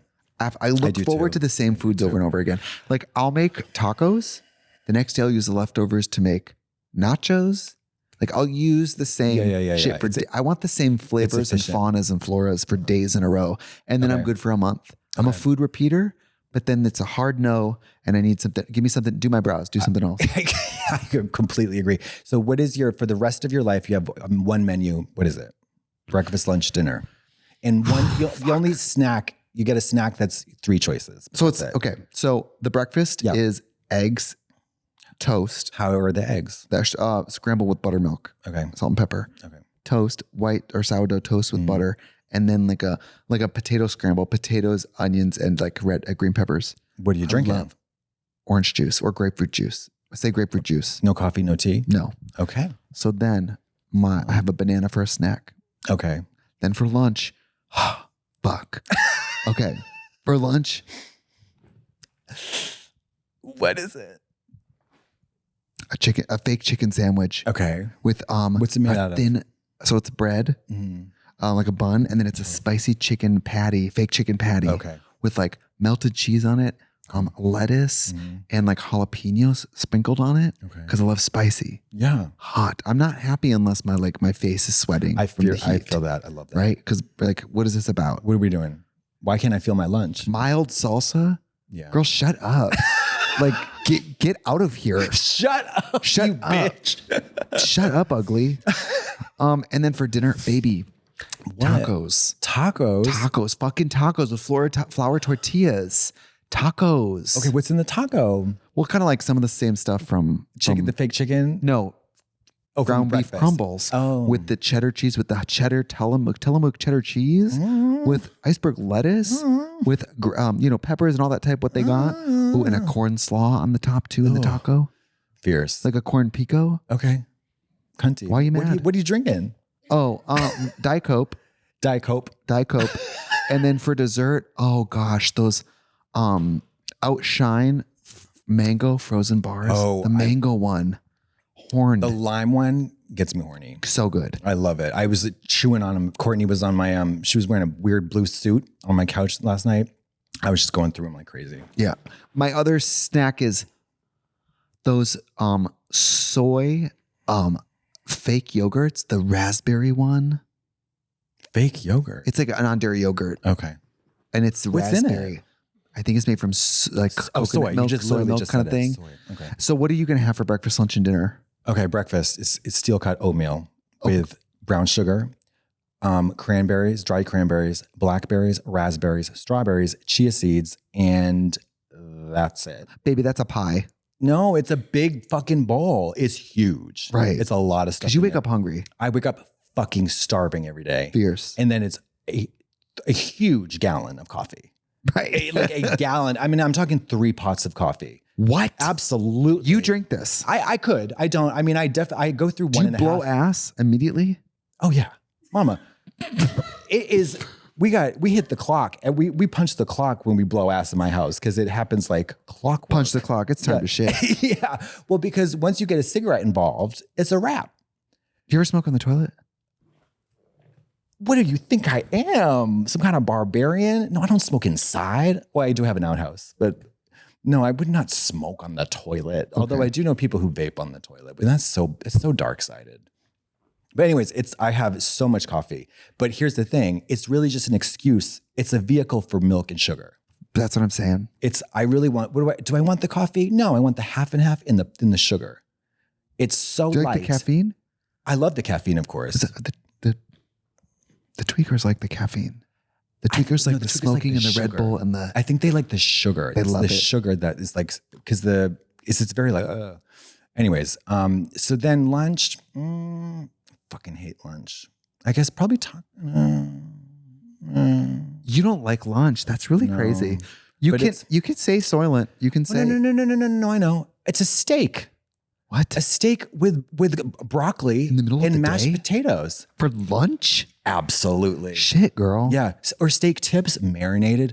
I look forward to the same foods over and over again. Like I'll make tacos. The next day I'll use the leftovers to make nachos. Like I'll use the same shit for I want the same flavors and faunas and floras for days in a row. And then I'm good for a month. I'm a food repeater, but then it's a hard no. And I need something. Give me something. Do my brows. Do something else. I completely agree. So what is for the rest of your life, you have one menu. What is it? Breakfast, lunch, dinner. And you only snack. You get a snack that's 3 choices. So it's okay. So the breakfast is eggs, toast. How are the eggs? They're scrambled with buttermilk. Okay. Salt and pepper. Okay. Toast, white or sourdough toast with butter, and then like a potato scramble, potatoes, onions, and like green peppers. What are you drinking? Orange juice or grapefruit juice. I say grapefruit juice. No coffee, no tea? No. Okay. So then I have a banana for a snack. Okay. Then for lunch, fuck. Okay. For lunch. What is it? A fake chicken sandwich. Okay. With what's it made out of? So it's bread, like a bun, and then it's a spicy chicken patty, fake chicken patty. Okay. With like melted cheese on it, lettuce, and like jalapenos sprinkled on it. Okay. Because I love spicy. Yeah. Hot. I'm not happy unless my face is sweating. I feel that. I love that. Right? Because like, what is this about? What are we doing? Why can't I feel my lunch? Mild salsa? Yeah. Girl, shut up. Like, get out of here. Shut up, Shut you up. bitch. Shut up, ugly. And then for dinner, baby, tacos. Tacos? Fucking tacos with flour tortillas. Tacos. Okay, what's in the taco? Well, kind of like some of the same stuff from Chicken, the fake chicken? No. Ground beef breakfast. crumbles with the cheddar cheese, with the cheddar Tillamook cheddar cheese, with iceberg lettuce, with peppers and all that type. What they got? Ooh, and a corn slaw on the top too in the taco. Fierce, like a corn pico. Okay, cunty. Why are you mad? What are you drinking? Oh, Diet Coke. Diet Coke. And then for dessert, oh gosh, those outshine mango frozen bars. Oh, the mango one. Horned. The lime one gets me horny. So good. I love it. I was chewing on them. Courtney was on my, she was wearing a weird blue suit on my couch last night. I was just going through them like crazy. Yeah. My other snack is those soy fake yogurts, the raspberry one. Fake yogurt. It's like a non-dairy yogurt. Okay. And it's What's in raspberry. it? I think it's made from coconut soy. milk, You just soy literally milk just kind of said it. thing. Soy. Okay. So what are you going to have for breakfast, lunch, and dinner? Okay. Breakfast is steel cut oatmeal with brown sugar, cranberries, dried cranberries, blackberries, raspberries, strawberries, chia seeds, and that's it. Baby, that's a pie. No, it's a big fucking bowl. It's huge. Right. It's a lot of stuff. Because you in wake there. up hungry. I wake up fucking starving every day. Fierce. And then it's a huge gallon of coffee. Right. Like a gallon. I mean, I'm talking 3 pots of coffee. What? Absolutely. You drink this? I could. I don't. I mean, I go through Do one you and a blow half. ass immediately? Oh yeah, mama. It is. We hit the clock and we punch the clock when we blow ass in my house because it happens like clockwork. Punch the clock. It's time to shit. Yeah. Well, because once you get a cigarette involved, it's a wrap. You ever smoke on the toilet? What do you think I am? Some kind of barbarian? No, I don't smoke inside. Well, I do have an outhouse, but no, I would not smoke on the toilet. Although I do know people who vape on the toilet, but it's so dark-sided. But anyways, I have so much coffee. But here's the thing. It's really just an excuse. It's a vehicle for milk and sugar. That's what I'm saying. I really want, do I want the coffee? No, I want the half and half in the sugar. It's so Do you light. like the caffeine? I love the caffeine, of course. The tweakers like the caffeine. The tweakers like the smoking and the Red Bull and the. I think they like the sugar. They It's love the it. sugar that is like, because it's very like, anyways. So then lunch, fucking hate lunch. I guess probably You don't like lunch. That's really crazy. You can say Soylent. You can say no. I know it's a steak. What? A steak with broccoli In the middle of and the mashed day? potatoes. For lunch? Absolutely. Shit, girl. Yeah. Or steak tips, marinated.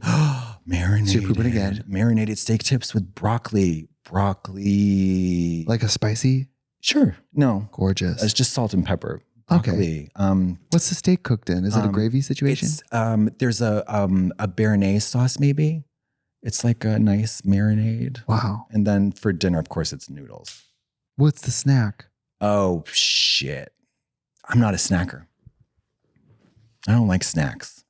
Marinated. So you're pooping again. Marinated steak tips with broccoli. Broccoli. Like a spicy? Sure. No. Gorgeous. It's just salt and pepper. Okay. Broccoli. What's the steak cooked in? Is it a gravy situation? There's a béarnaise sauce maybe. It's like a nice marinade. Wow. And then for dinner, of course, it's noodles. What's the snack? Oh, shit. I'm not a snacker. I don't like snacks.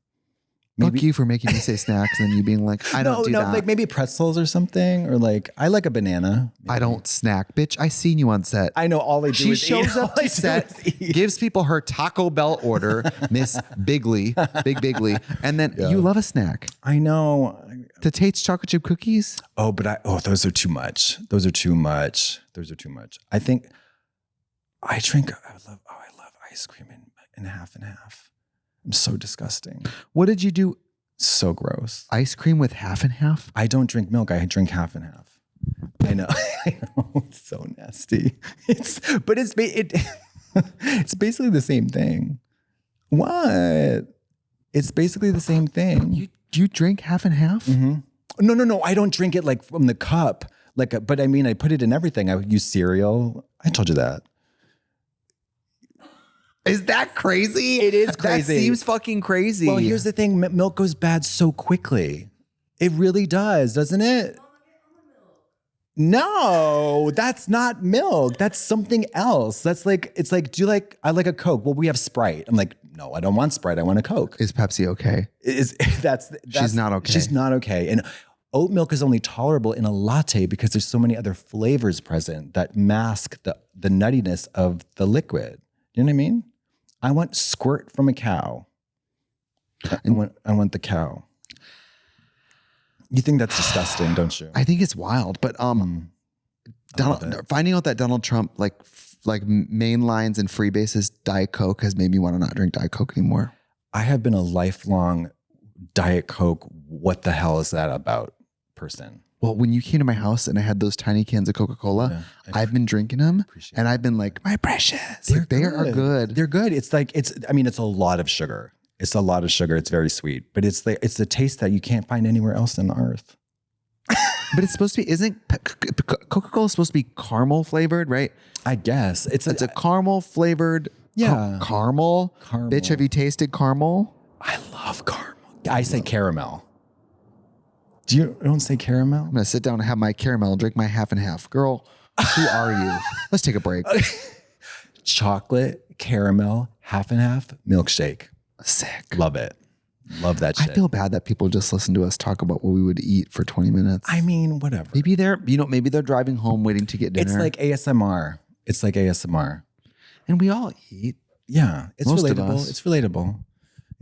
Fuck you for making me say snacks and then you being like, I don't do that. Like maybe pretzels or something, or like I like a banana. I don't snack. Bitch, I seen you on set. I know all I do She is shows eat. up All I to do set, is eat. gives people her Taco Bell order, Miss Big Bigley, and then you love a snack. I know. The Tate's chocolate chip cookies. Oh, but those are too much. Those are too much. I think I love ice cream in half and half. I'm so disgusting. What did you do? So gross. Ice cream with half and half? I don't drink milk. I drink half and half. I know. I know. It's so nasty. It's basically the same thing. What? It's basically the same thing. You drink half and half? Mm-hmm. No. I don't drink it like from the cup. But I mean, I put it in everything. I use cereal. I told you that. Is that crazy? It is crazy. That seems fucking crazy. Well, here's the thing. Milk goes bad so quickly. It really does, doesn't it? No, that's not milk. That's something else. It's like, I like a Coke. Well, we have Sprite. I'm like, no, I don't want Sprite. I want a Coke. Is Pepsi okay? She's not okay. She's not okay. And oat milk is only tolerable in a latte because there's so many other flavors present that mask the nuttiness of the liquid. You know what I mean? I want squirt from a cow. I want the cow. You think that's disgusting, don't you? I think it's wild, but finding out that Donald Trump like main lines and freebases Diet Coke has made me want to not drink Diet Coke anymore. I have been a lifelong Diet Coke, what the hell is that about person. Well, when you came to my house and I had those tiny cans of Coca-Cola, I've been drinking them and I've been like, my precious. They are good. They're good. It's a lot of sugar. It's a lot of sugar. It's very sweet, but it's the taste that you can't find anywhere else on the earth. But it's supposed to be, isn't Coca-Cola supposed to be caramel flavored, right? I guess it's a caramel flavored caramel. Bitch, have you tasted caramel? I love caramel. I say caramel. You don't say caramel? I'm going to sit down and have my caramel and drink my half and half. Girl, who are you? Let's take a break. Chocolate, caramel, half and half, milkshake. Sick. Love it. Love that shit. I feel bad that people just listen to us talk about what we would eat for 20 minutes. I mean, whatever. Maybe maybe they're driving home waiting to get dinner. It's like ASMR. It's like ASMR. And we all eat. Yeah. It's Most of relatable. us. It's relatable.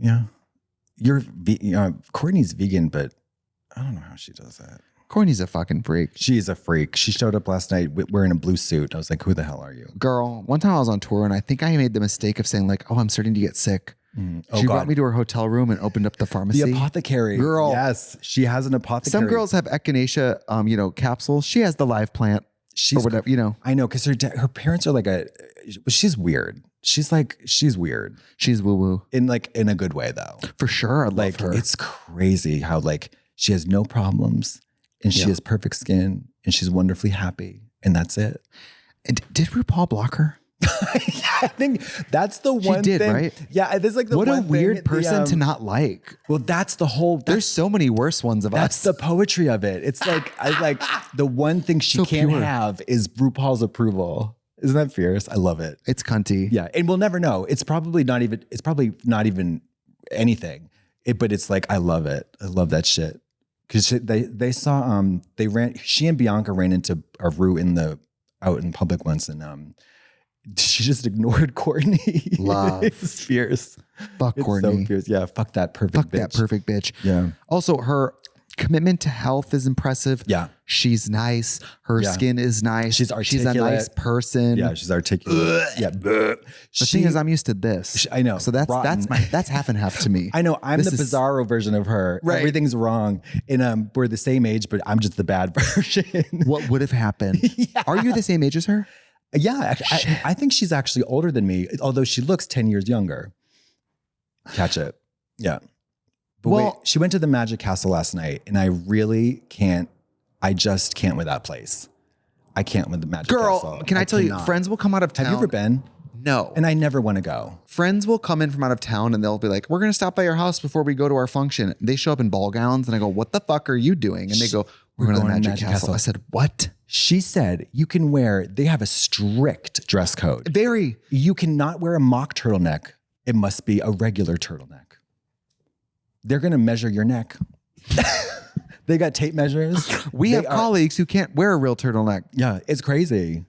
Yeah. Courtney's vegan, but I don't know how she does that. Courtney's a fucking freak. She's a freak. She showed up last night wearing a blue suit. I was like, who the hell are you? Girl, one time I was on tour and I think I made the mistake of saying like, oh, I'm starting to get sick. She brought me to her hotel room and opened up the pharmacy. The apothecary. Girl. Yes. She has an apothecary. Some girls have echinacea, capsules. She has the live plant. She's or whatever, I know, because her parents are like she's weird. She's weird. She's woo-woo. In a good way though. For sure. I love her. It's crazy how she has no problems and she has perfect skin and she's wonderfully happy and that's it. And did RuPaul block her? I think that's the one she did, thing. Right? Yeah, this is like the what one a weird thing, person to not like. Well, that's the whole. There's so many worse ones of that's us. That's the poetry of it. It's like the one thing she can't pure. have is RuPaul's approval. Isn't that fierce? I love it. It's cunty. Yeah, and we'll never know. It's probably not even anything. But it's like I love it. I love that shit because they saw she and Bianca ran into a Ru out in public once and she just ignored Courtney. Love. It's fierce. Fuck Courtney. So fierce. Yeah, fuck that perfect bitch. That perfect bitch. Yeah. Also, her commitment to health is impressive. Yeah. She's nice. Her skin is nice. She's articulate. She's a nice person. Yeah, she's articulate. Yeah. The thing is, I'm used to this. I know. So that's half and half to me. I know. I'm the bizarro version of her. Right. Everything's wrong. And we're the same age, but I'm just the bad version. What would have happened? Yeah. Are you the same age as her? Yeah, I think she's actually older than me, although she looks 10 years younger. Catch it. Yeah. But wait, she went to the Magic Castle last night, and I just can't with that place. I can't with the Magic Castle. Girl, can I tell you, friends will come out of town. Have you ever been? No. And I never want to go. Friends will come in from out of town and they'll be like, we're going to stop by your house before we go to our function. They show up in ball gowns and I go, what the fuck are you doing? And they go, we're going to the Magic Castle. I said, what? She said they have a strict dress code. Very. You cannot wear a mock turtleneck. It must be a regular turtleneck. They're going to measure your neck. They got tape measures. We have colleagues who can't wear a real turtleneck. Yeah, it's crazy.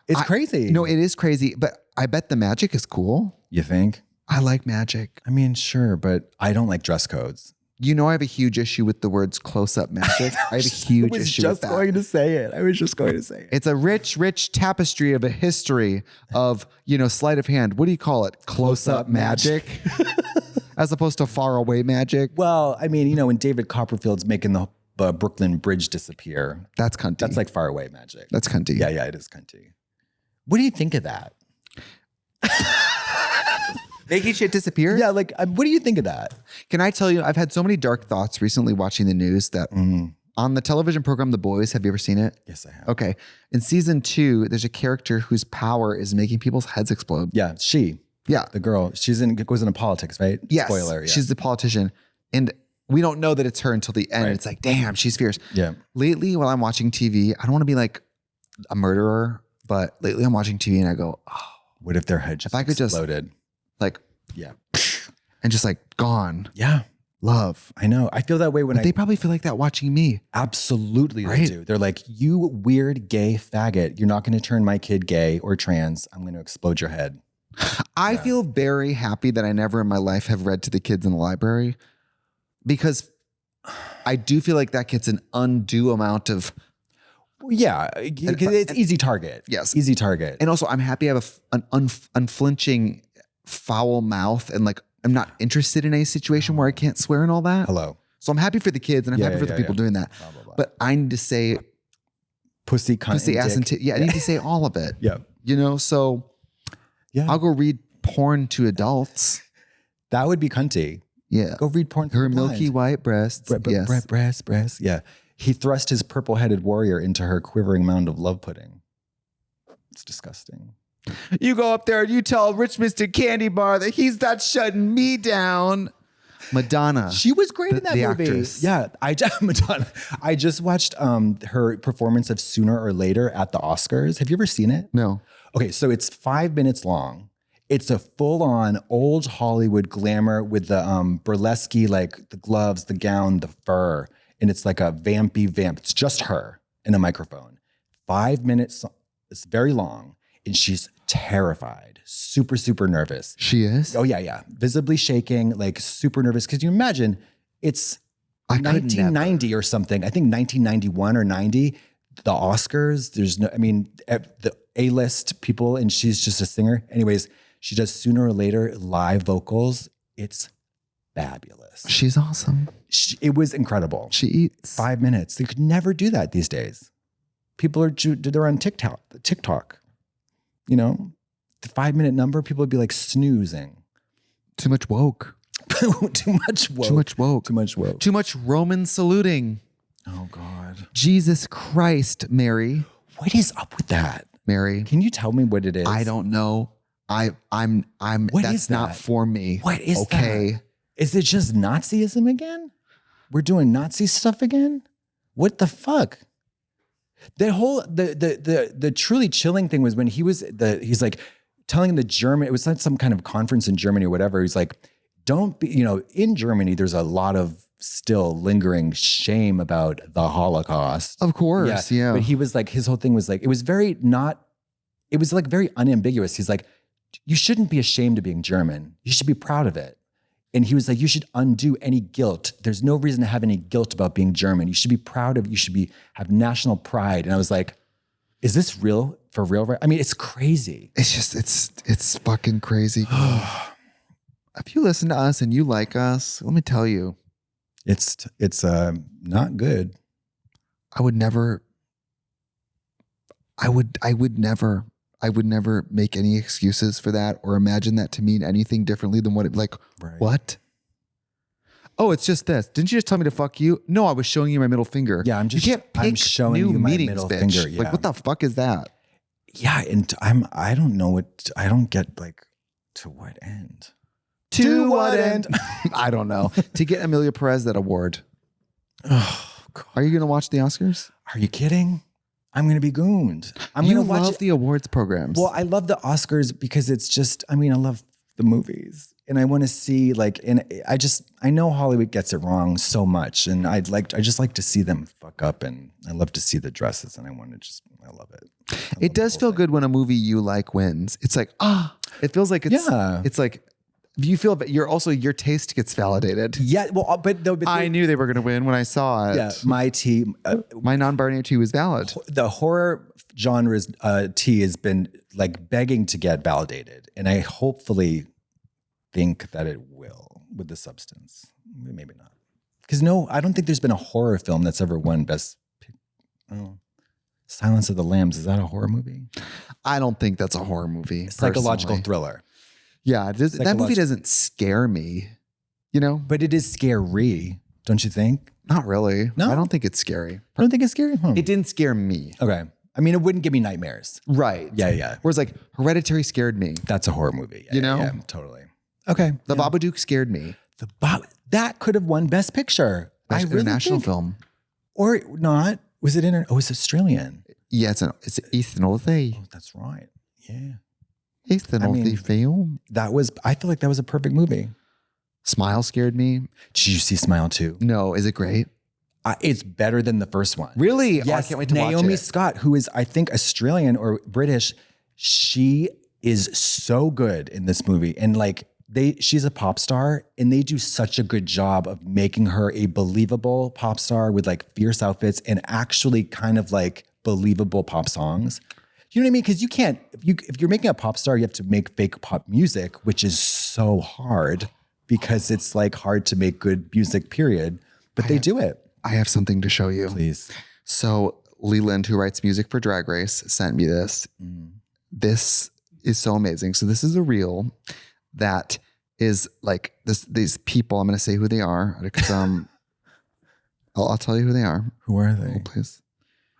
It's crazy. No, it is crazy, but I bet the magic is cool. You think? I like magic. I mean, sure, but I don't like dress codes. You know, I have a huge issue with the words close-up magic. I have a huge issue with that. I was just going to say it. It's a rich, rich tapestry of a history of, sleight of hand. What do you call it? Close-up magic? As opposed to far away magic? Well, I mean, when David Copperfield's making the Brooklyn Bridge disappear. That's cunty. That's like far away magic. That's cunty. Yeah, it is cunty. What do you think of that? Making shit disappear? Yeah, what do you think of that? Can I tell you, I've had so many dark thoughts recently watching the news that on the television program The Boys, have you ever seen it? Yes, I have. Okay. In season 2, there's a character whose power is making people's heads explode. Yeah, the girl. Goes into politics, right? Yes. Spoiler. Yeah. She's the politician. And we don't know that it's her until the end. Right. It's like, damn, she's fierce. Yeah. Lately, while I'm watching TV, I don't want to be like a murderer, but lately I'm watching TV and I go, oh. What if their head just exploded? Yeah. And just gone. Yeah. Love. I know. I feel that way when they probably feel like that watching me. Absolutely they do. They're like, you weird gay faggot. You're not going to turn my kid gay or trans. I'm going to explode your head. I feel very happy that I never in my life have read to the kids in the library because I do feel like that gets an undue amount of... Yeah, it's easy target. Yes. Easy target. And also I'm happy I have an unflinching foul mouth and I'm not interested in a situation where I can't swear and all that. Hello. So I'm happy for the kids and I'm happy for the people doing that. Blah, blah, blah. But I need to say pussy, cunt, pussy, ass, and I need to say all of it. Yeah. So I'll go read porn to adults. That would be cunty. Yeah. Go read porn. Her milky white breasts. Breasts. Yeah. He thrust his purple-headed warrior into her quivering mound of love pudding. It's disgusting. You go up there and you tell Rich Mr. Candy Bar that he's not shutting me down. Madonna. She was great in that the movie. actress. Yeah, Madonna. I just watched her performance of Sooner or Later at the Oscars. Have you ever seen it? No. Okay, so it's 5 minutes long. It's a full-on old Hollywood glamour with the burlesque, like the gloves, the gown, the fur, and it's like a vampy vamp. It's just her and a microphone. 5 minutes. It's very long, and she's terrified, super, super nervous. She is? Oh, yeah. Visibly shaking, like super nervous. Because you imagine it's I could 1990 or something. I think 1991 or 90, the Oscars, the A-list people, and she's just a singer. Anyways, she does Sooner or Later live vocals. It's fabulous. She's awesome. It was incredible. She eats. 5 minutes. They could never do that these days. People they're on TikTok. You know, the 5 minute number, people would be like snoozing. Too much woke. Too much woke. Too much Roman saluting. Oh God. Jesus Christ, Mary. What is up with that? Mary. Can you tell me what it is? I don't know. I'm What that's is not that? for me. What is okay. that? Is it just Nazism again? We're doing Nazi stuff again? What the fuck? The whole the truly chilling thing was when he's like telling the German, it was like some kind of conference in Germany or whatever. He's like, don't be, in Germany, there's a lot of still lingering shame about the Holocaust. Of course, yeah. But he was like, his whole thing was like, it was very unambiguous. He's like, you shouldn't be ashamed of being German. You should be proud of it. And he was like, you should undo any guilt. There's no reason to have any guilt about being German. You should be proud of, have national pride. And I was like, is this real, for real? I mean, it's crazy. It's just, it's fucking crazy. If you listen to us and you like us, let me tell you. It's not good. I would never make any excuses for that or imagine that to mean anything differently than what Right. What? Oh, it's just this. Didn't you just tell me to fuck you? No, I was showing you my middle finger. Yeah, I'm showing new you my meetings, middle bitch. finger. Yeah. Like, what the fuck is that? Yeah, and I don't know I don't get like to what end. To what end? I don't know. To get Amelia Perez that award. Oh, God. Are you going to watch the Oscars? Are you kidding? I'm going to be gooned. You love the awards programs. Well, I love the Oscars because it's just, I love the movies and I want to see I know Hollywood gets it wrong so much and I just like to see them fuck up and I love to see the dresses and I love it. It does feel good when a movie you like wins. It's like, it feels like it's like, you feel that your taste gets validated. Yeah, well, but I knew they were going to win when I saw it. Yeah, my tea, my non-binary tea was valid. the horror genre's tea has been like begging to get validated, and I hopefully think that it will with the substance. Maybe not, because I don't think there's been a horror film that's ever won best. Silence of the Lambs, is that a horror movie? I don't think that's a horror movie. Psychological personally. thriller. Yeah, that movie doesn't scare me, But it is scary, don't you think? Not really. No? I don't think it's scary. I don't think it's scary. It didn't scare me. Okay. It wouldn't give me nightmares. Right. Yeah. Whereas like Hereditary scared me. That's a horror movie. Yeah, totally. Okay. The Babadook scared me. That could have won Best Picture. Best I really international think. film. Or not. Was it it's Australian. Yeah, it's Ethan Northey. Oh, that's right. Yeah. Ethan Northey film. I feel like that was a perfect movie. Smile scared me. Did you see Smile 2? No, is it great? It's better than the first one. Really? Yes. Oh, I can't wait to watch it. Naomi Scott, who is, I think, Australian or British, she is so good in this movie. And she's a pop star and they do such a good job of making her a believable pop star with fierce outfits and actually kind of believable pop songs. You know what I mean? Because you can't, if you're making a pop star, you have to make fake pop music, which is so hard because it's hard to make good music, period. But they do it. I have something to show you. Please. So Leland, who writes music for Drag Race, sent me this. This is so amazing. So this is a reel that is these people, I'm going to say who they are because I'll tell you who they are. Who are they? Hold, please.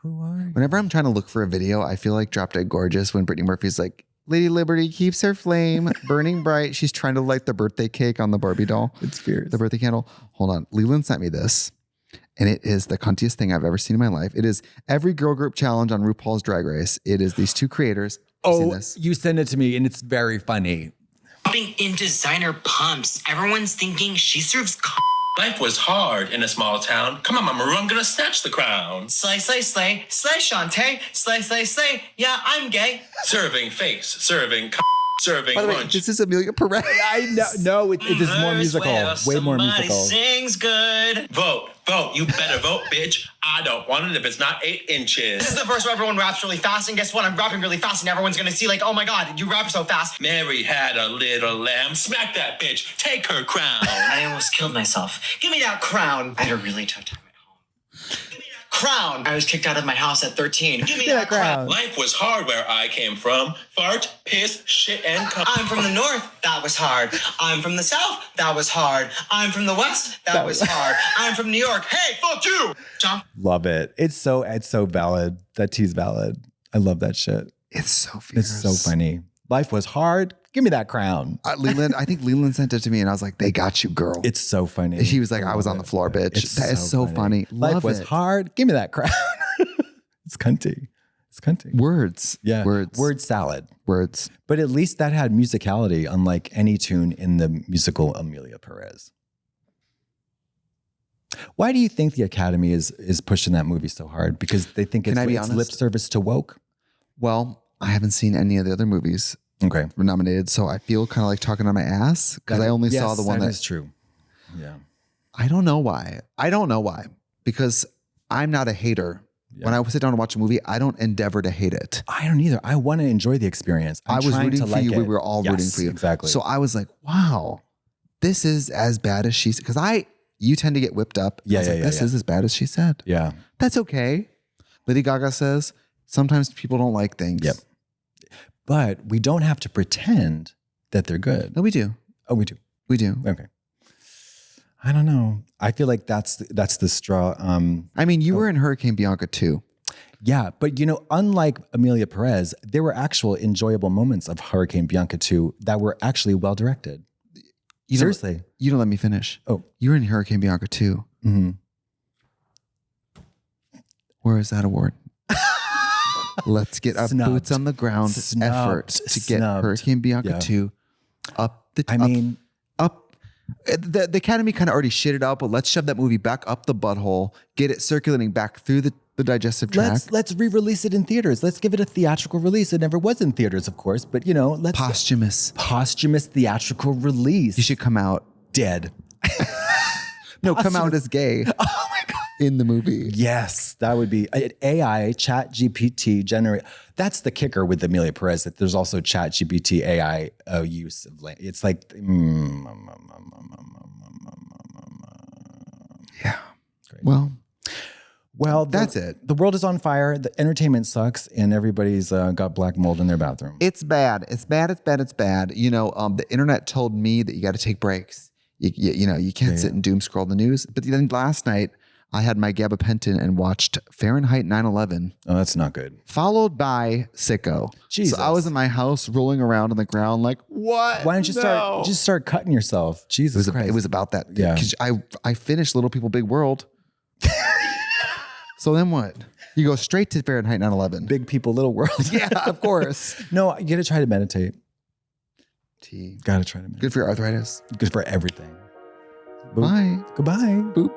Who are you? Whenever I'm trying to look for a video, I feel like Drop Dead Gorgeous when Brittany Murphy's like, Lady Liberty keeps her flame burning bright. She's trying to light the birthday cake on the Barbie doll. It's fierce. The birthday candle. Hold on. Leland sent me this. And it is the cuntiest thing I've ever seen in my life. It is every girl group challenge on RuPaul's Drag Race. It is these two creators. You send it to me and it's very funny. In designer pumps. Everyone's thinking she serves Life was hard in a small town. Come on, Mama Ru, I'm gonna snatch the crown. Slay, slay, slay. Slay, Shantae. Slay, slay, slay. Yeah, I'm gay. Serving face, serving serving By the way, lunch. this is Amelia Perez. I know. No, it is more musical. Way more musical. Sings good. Vote. You better vote, bitch. I don't want it if it's not 8 inches. This is the verse where everyone raps really fast, and guess what? I'm rapping really fast, and everyone's gonna see like, oh my god, you rap so fast. Mary had a little lamb. Smack that bitch. Take her crown. I almost killed myself. Give me that crown. I had a really tough time at home. Give me that crown. I was kicked out of my house at 13. Give me that crown. Life was hard where I came from. Fart, piss, shit, and cum. I'm from the north. That was hard. I'm from the south. That was hard. I'm from the west. That was hard. I'm from New York. Hey, fuck you, John. Love it. It's so valid. That tea's valid. I love that shit. It's so fierce. It's so funny. Life was hard. Give me that crown. Leland, I think Leland sent it to me and I was like, they got you, girl. It's so funny. She was like, I was on the floor, bitch. That is so funny. Life was hard. Give me that crown. It's cunty. It's cunty. Words. Yeah. Words. Word salad. Words. But at least that had musicality, unlike any tune in the musical Amelia Perez. Why do you think the Academy is pushing that movie so hard? Because they think it's lip service to woke? Well, I haven't seen any of the other movies. Okay. Were nominated, so I feel kind of like talking on my ass because I only saw the one that is true. Yeah. I don't know why. Because I'm not a hater. Yeah. When I sit down and watch a movie, I don't endeavor to hate it. I don't either. I want to enjoy the experience. I was rooting for you. We were all rooting for you. Exactly. So I was like, wow, this is as bad as she said. Because you tend to get whipped up. This is as bad as she said. Yeah. That's okay. Lady Gaga says sometimes people don't like things. Yep. But we don't have to pretend that they're good. No, we do. Oh, we do. We do. Okay. I don't know. I feel like that's the straw. I mean, you were in Hurricane Bianca too. Yeah, but unlike Amelia Perez, there were actual enjoyable moments of Hurricane Bianca 2 that were actually well directed. Seriously. You don't let me finish. Oh. You were in Hurricane Bianca 2. Mm-hmm. Where is that award? Let's get a boots on the ground effort to get Hurricane Bianca 2 up the The Academy kind of already shit it out, but let's shove that movie back up the butthole, get it circulating back through the digestive tract. Let's re-release it in theaters. Let's give it a theatrical release. It never was in theaters, of course, but let's posthumous theatrical release. You should come out dead. No, come out as gay. Oh my God. In the movie. Yes, that would be AI, Chat GPT generate. That's the kicker with Amelia Perez, that there's also Chat GPT AI use of language. It's like, yeah. Great. Well, that's it. The world is on fire. The entertainment sucks, and everybody's got black mold in their bathroom. It's bad. It's bad. The internet told me that you got to take breaks. You can't sit and doom scroll the news. But then last night, I had my gabapentin and watched Fahrenheit 9/11. Oh, that's not good. Followed by Sicko. Jesus. So I was in my house rolling around on the ground like, what? Why don't you start cutting yourself? Jesus Christ. It was about that. Yeah. Because I finished Little People Big World. So then what? You go straight to Fahrenheit 9/11. Big People, Little World. Yeah, of course. No, you got to try to meditate. Got to try to meditate. Good for your arthritis. Good for everything. Boop. Bye. Goodbye. Boop.